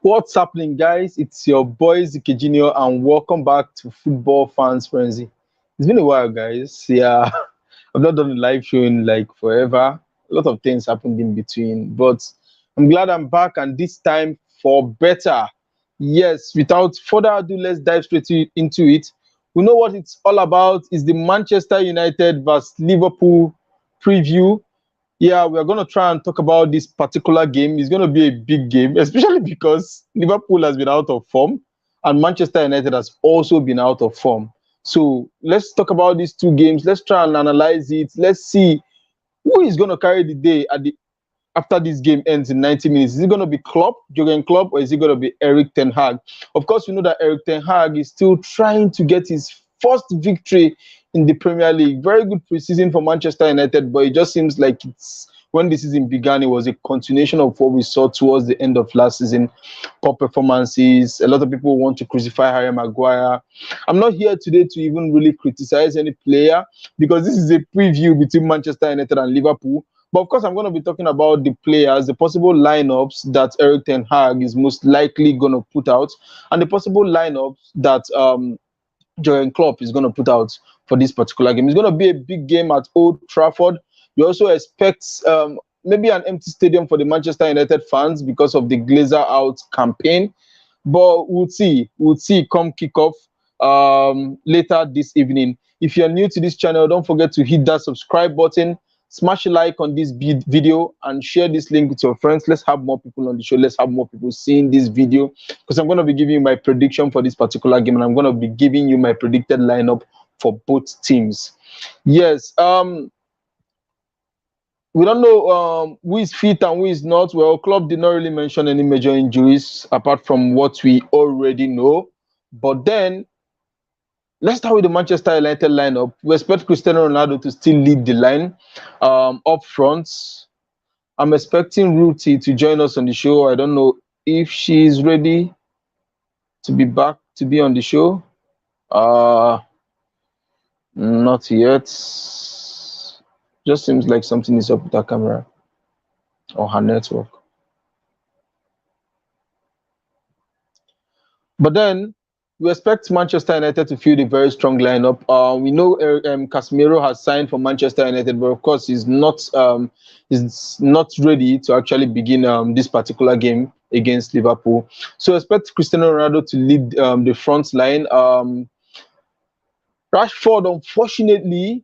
What's happening, guys? It's your boy Zikejunior, and welcome back to Football Fans Frenzy. It's been a while, guys. Yeah, I've not done a live show in like forever. A lot of things happened in between, but I'm glad I'm back, and this time for better. Yes, without further ado, let's dive into it. We know what it's all about. Is the Manchester United versus Liverpool preview. Yeah, we're going to try and talk about this particular game. It's going to be a big game, especially because Liverpool has been out of form and Manchester United has also been out of form. So let's talk about these two games. Let's try and analyze it. Let's see who is going to carry the day after this game ends in 90 minutes. Is it going to be Klopp, Jurgen Klopp, or is it going to be Erik Ten Hag? Of course, we know that Erik Ten Hag is still trying to get his first victory in the Premier League. Very good preseason for Manchester United, but it just seems like when the season began, it was a continuation of what we saw towards the end of last season. Poor performances. A lot of people want to crucify Harry Maguire. I'm not here today to even really criticize any player because this is a preview between Manchester United and Liverpool. But of course, I'm going to be talking about the players, the possible lineups that Erik Ten Hag is most likely going to put out, and the possible lineups that Jurgen Klopp is going to put out for this particular game. It's going to be a big game at Old Trafford. You also expect maybe an empty stadium for the Manchester United fans because of the Glazer out campaign. But we'll see. We'll see come kickoff later this evening. If you're new to this channel, don't forget to hit that subscribe button, smash a like on this video, and share this link with your friends. Let's have more people on the show. Let's have more people seeing this video because I'm going to be giving you my prediction for this particular game, and I'm going to be giving you my predicted lineup for both teams. Yes, we don't know who is fit and who is not. Well, Klopp did not really mention any major injuries apart from what we already know. But then, let's start with the Manchester United lineup. We expect Cristiano Ronaldo to still lead the line up front. I'm expecting Ruthie to join us on the show. I don't know if she's ready to be back to be on the show. Not yet. Just seems like something is up with her camera or her network. But then we expect Manchester United to field a very strong lineup. We know Casemiro has signed for Manchester United, but of course he's not ready to actually begin this particular game against Liverpool. So expect Cristiano Ronaldo to lead the front line. Rashford, unfortunately,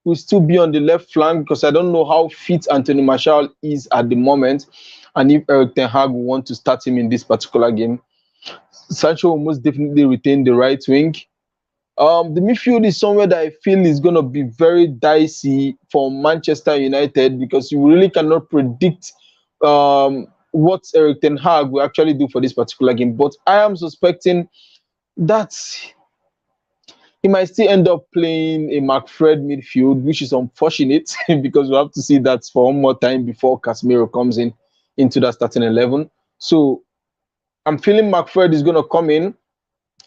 will still be on the left flank because I don't know how fit Anthony Martial is at the moment, and if Erik Ten Hag will want to start him in this particular game. Sancho will most definitely retain the right wing. The midfield is somewhere that I feel is going to be very dicey for Manchester United because you really cannot predict what Erik Ten Hag will actually do for this particular game. But I am suspecting that he might still end up playing a McFred midfield, which is unfortunate because we have to see that for one more time before Casemiro comes into that starting 11. So I'm feeling McFred is going to come in.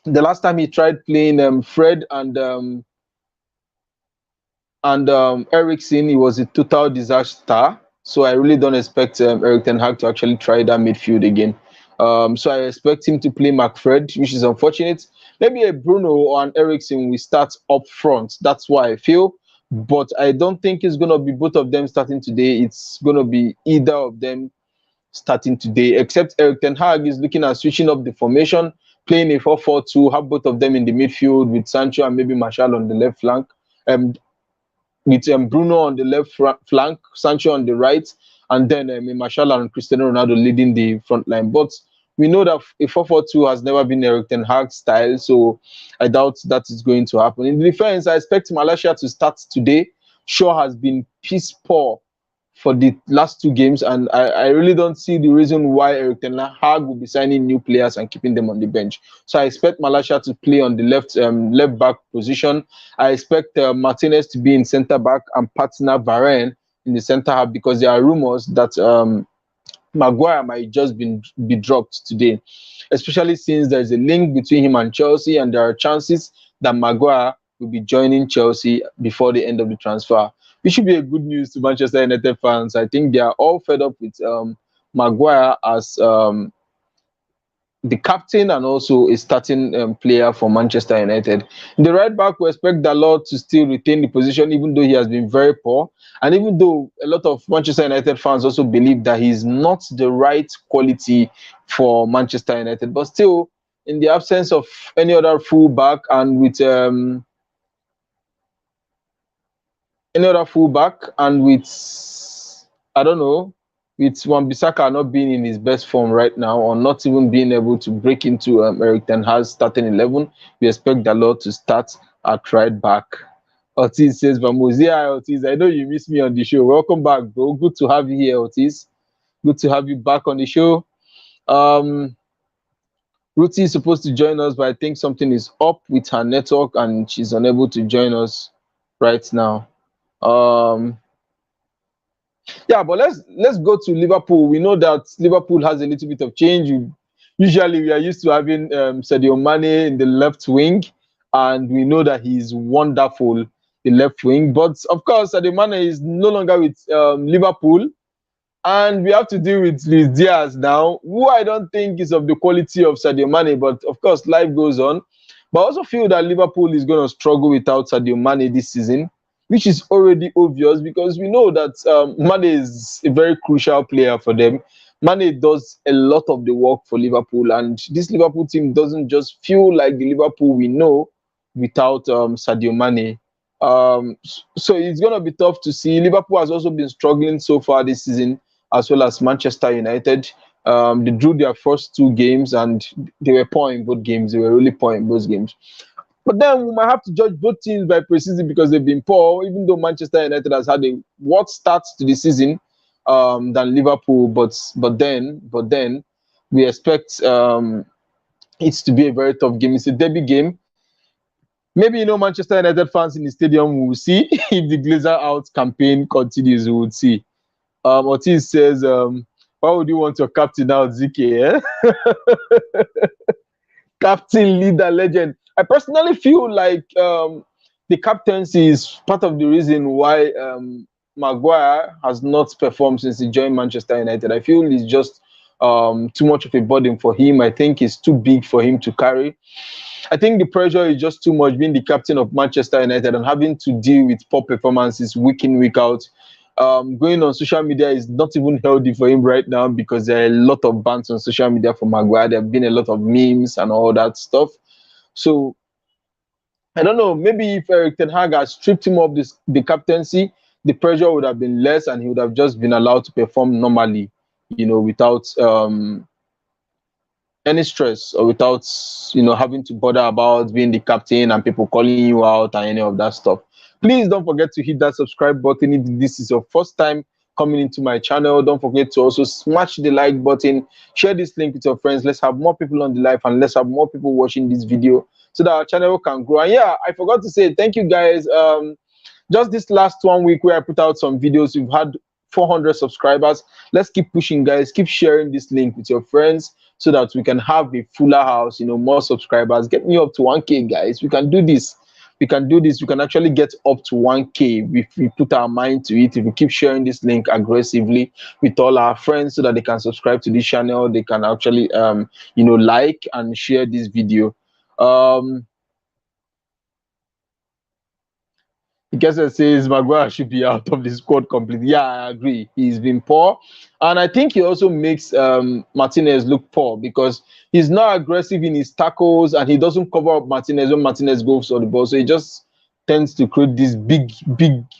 The last time he tried playing Fred and Eriksen, it was a total disaster. So I really don't expect Erik Ten Hag to actually try that midfield again. So I expect him to play McFred, which is unfortunate. Maybe a Bruno or an Eriksen will start up front. That's why I feel. But I don't think it's going to be both of them starting today. It's going to be either of them starting today, except Erik Ten Hag is looking at switching up the formation, playing a 4-4-2, have both of them in the midfield with Sancho and maybe Martial on the left flank, with Bruno on the left flank, Sancho on the right, and then Martial and Cristiano Ronaldo leading the front line. But we know that a 4-4-2 has never been Erik Ten Hag's style, so I doubt that is going to happen. In the defense, I expect Malaysia to start today. Shaw has been piss poor for the last two games, and I really don't see the reason why Erik Ten Hag will be signing new players and keeping them on the bench. So I expect Malaysia to play on the left back position. I expect Martinez to be in centre back and partner Varane in the centre half because there are rumors that Maguire might just be dropped today, especially since there's a link between him and Chelsea, and there are chances that Maguire will be joining Chelsea before the end of the transfer. It should be a good news to Manchester United fans. I think they are all fed up with Maguire as the captain and also a starting player for Manchester United. The right back, we expect Dalot to still retain the position, even though he has been very poor. And even though a lot of Manchester United fans also believe that he's not the right quality for Manchester United, but still, in the absence of any other fullback and with I don't know, with Wan-Bissaka not being in his best form right now or not even being able to break into Erik Ten Hag's starting 11, we expect Dalot to start at right back. Ortiz says, Vamos, yeah, Ortiz, I know you missed me on the show. Welcome back, bro. Good to have you here, Ortiz. Good to have you back on the show. Ruthie is supposed to join us, but I think something is up with her network and she's unable to join us right now. Um, Yeah, but let's go to Liverpool. We know that Liverpool has a little bit of change. Usually, we are used to having Sadio Mane in the left wing, and we know that he's wonderful the left wing. But of course, Sadio Mane is no longer with Liverpool, and we have to deal with Luis Diaz now, who I don't think is of the quality of Sadio Mane. But of course, life goes on. But I also feel that Liverpool is going to struggle without Sadio Mane this season, which is already obvious because we know that Mane is a very crucial player for them. Mane does a lot of the work for Liverpool, and this Liverpool team doesn't just feel like the Liverpool we know without Sadio Mane. So it's going to be tough to see. Liverpool has also been struggling so far this season, as well as Manchester United. They drew their first two games and they were poor in both games. They were really poor in both games. But then we might have to judge both teams by preseason because they've been poor, even though Manchester United has had a worse start to the season than Liverpool. But then we expect it to be a very tough game. It's a derby game. Maybe Manchester United fans in the stadium will see if the Glazer out campaign continues. We will see. Ortiz says, why would you want your captain out, Zike? Captain, leader, legend. I personally feel like the captaincy is part of the reason why Maguire has not performed since he joined Manchester United. I feel it's just too much of a burden for him. I think it's too big for him to carry. I think the pressure is just too much being the captain of Manchester United and having to deal with poor performances week in, week out. Going on social media is not even healthy for him right now because there are a lot of bans on social media for Maguire. There have been a lot of memes and all that stuff. So I don't know. Maybe if Erik Ten Hag had stripped him of the captaincy, the pressure would have been less, and he would have just been allowed to perform normally, without any stress or without having to bother about being the captain and people calling you out and any of that stuff. Please don't forget to hit that subscribe button if this is your first time coming into my channel. Don't forget to also smash the like button, share this link with your friends. Let's have more people on the live and let's have more people watching this video so that our channel can grow. And yeah, I forgot to say thank you guys. Just this last 1 week where I put out some videos, we've had 400 subscribers. Let's keep pushing, guys. Keep sharing this link with your friends so that we can have a fuller house, more subscribers. Get me up to 1K, guys. We can do this. We can do this. We can actually get up to 1K if we put our mind to it. If we keep sharing this link aggressively with all our friends so that they can subscribe to this channel, they can actually, like and share this video. Because it says Maguire should be out of the squad completely. Yeah, I agree. He's been poor. And I think he also makes Martinez look poor because he's not aggressive in his tackles and he doesn't cover up Martinez when Martinez goes for the ball. So he just tends to create this big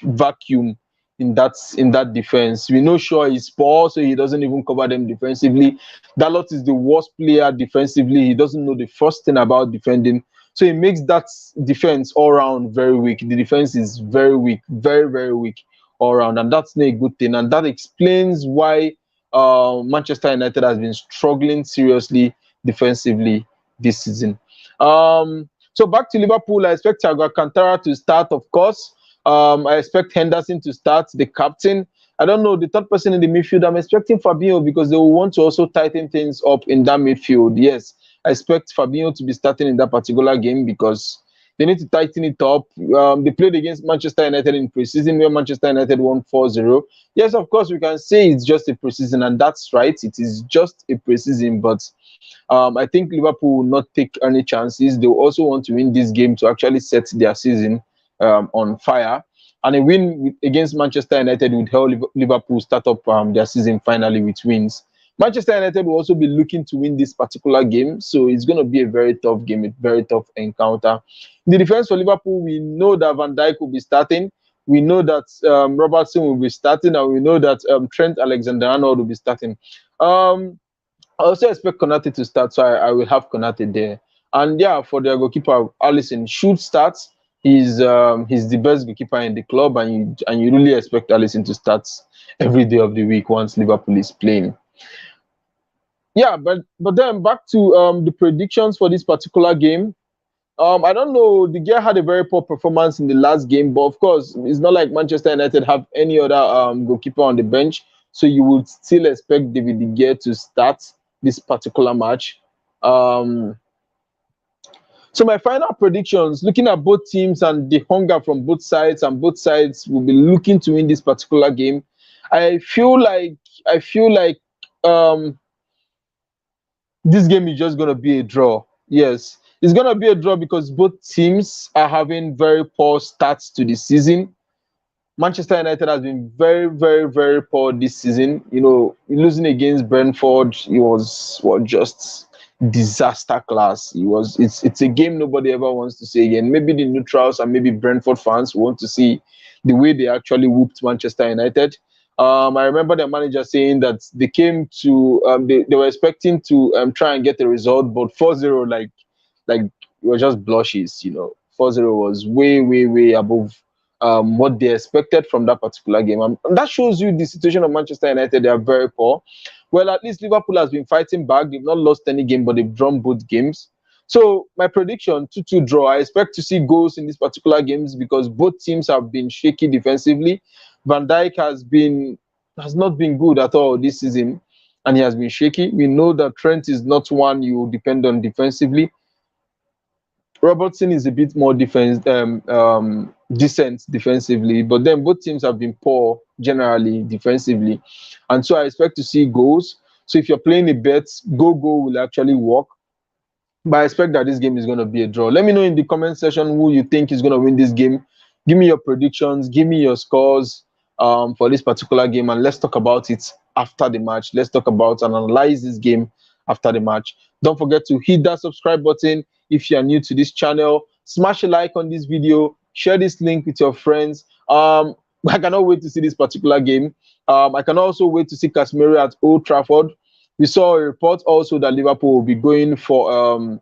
vacuum in that defense. We know Shaw is poor, so he doesn't even cover them defensively. Dalot is the worst player defensively. He doesn't know the first thing about defending. So it makes that defense all around very weak. The defense is very weak, very, very weak all around. And that's not a good thing. And that explains why Manchester United has been struggling seriously defensively this season. So back to Liverpool, I expect Thiago Alcantara to start, of course. I expect Henderson to start, the captain. I don't know, the third person in the midfield, I'm expecting Fabinho because they will want to also tighten things up in that midfield. Yes, I expect Fabinho to be starting in that particular game because They need to tighten it up. They played against Manchester United in preseason where Manchester United won 4-0. Yes, of course, we can say it's just a preseason, and that's right. It is just a preseason, but I think Liverpool will not take any chances. They will also want to win this game to actually set their season on fire. And a win against Manchester United would help Liverpool start up their season finally with wins. Manchester United will also be looking to win this particular game, so it's going to be a very tough game, a very tough encounter. In the defense for Liverpool, we know that Van Dijk will be starting. We know that Robertson will be starting, and we know that Trent Alexander-Arnold will be starting. I also expect Konate to start, so I will have Konate there. And yeah, for their goalkeeper, Alisson should start. He's the best goalkeeper in the club, and you really expect Alisson to start every day of the week once Liverpool is playing. Yeah, but then back to the predictions for this particular game. I don't know. The Gear had a very poor performance in the last game, but of course, it's not like Manchester United have any other goalkeeper on the bench, so you would still expect David De Gea to start this particular match. Um, so my final predictions, looking at both teams and the hunger from both sides, and both sides will be looking to win this particular game. I feel like I feel like um, this game is just going to be a draw. Yes, it's going to be a draw because both teams are having very poor starts to the season. Manchester United has been very, very, very poor this season. You know, losing against Brentford, it was just disaster class. It's a game nobody ever wants to see again. Maybe the neutrals and maybe Brentford fans want to see the way they actually whooped Manchester United. I remember the manager saying that they came to they were expecting to try and get a result, but 4-0 like it was just blushes, you know. 4-0 was way, way, way above what they expected from that particular game. And that shows you the situation of Manchester United. They are very poor. Well, at least Liverpool has been fighting back. They've not lost any game, but they've drawn both games. So my prediction, 2-2 draw. I expect to see goals in these particular games because both teams have been shaky defensively. Van Dijk has not been good at all this season, and he has been shaky. We know that Trent is not one you depend on defensively. Robertson is a bit more decent defensively, but then both teams have been poor generally defensively, and so I expect to see goals. So if you're playing a bet, go will actually work. But I expect that this game is going to be a draw. Let me know in the comment section who you think is going to win this game. Give me your predictions. Give me your scores for this particular game, and let's talk about it after the match. Let's talk about and analyze this game after the match. Don't forget to hit that subscribe button if you are new to this channel. Smash a like on this video. Share this link with your friends. I cannot wait to see this particular game. I can also wait to see Casemiro at Old Trafford. We saw a report also that Liverpool will be going for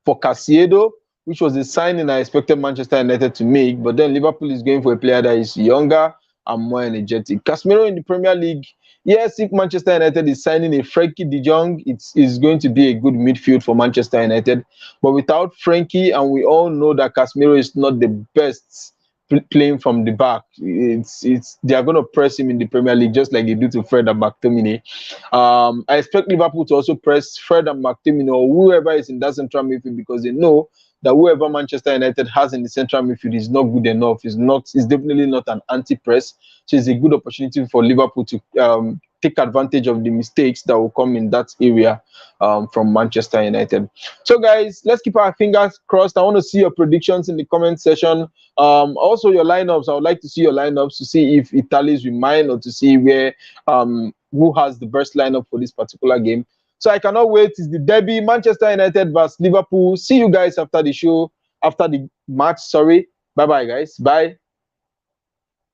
Caicedo, which was a signing I expected Manchester United to make, but then Liverpool is going for a player that is younger and more energetic. Casemiro in the Premier League, yes, if Manchester United is signing a Frankie de Jong, it's going to be a good midfield for Manchester United. But without Frankie, and we all know that Casemiro is not the best playing from the back, they are going to press him in the Premier League just like they do to Fred and McTominay. I expect Liverpool to also press Fred and McTominay or whoever is in that central midfield because they know that whoever Manchester United has in the central midfield is not good enough. It's definitely not an anti-press. So it's a good opportunity for Liverpool to take advantage of the mistakes that will come in that area from Manchester United. So guys, let's keep our fingers crossed. I want to see your predictions in the comment section. Also your lineups. I would like to see your lineups to see if it tallies with mine or to see where who has the best lineup for this particular game. So I cannot wait. It's the derby, Manchester United versus Liverpool. See you guys after the show, after the match. Sorry. Bye-bye, guys. Bye.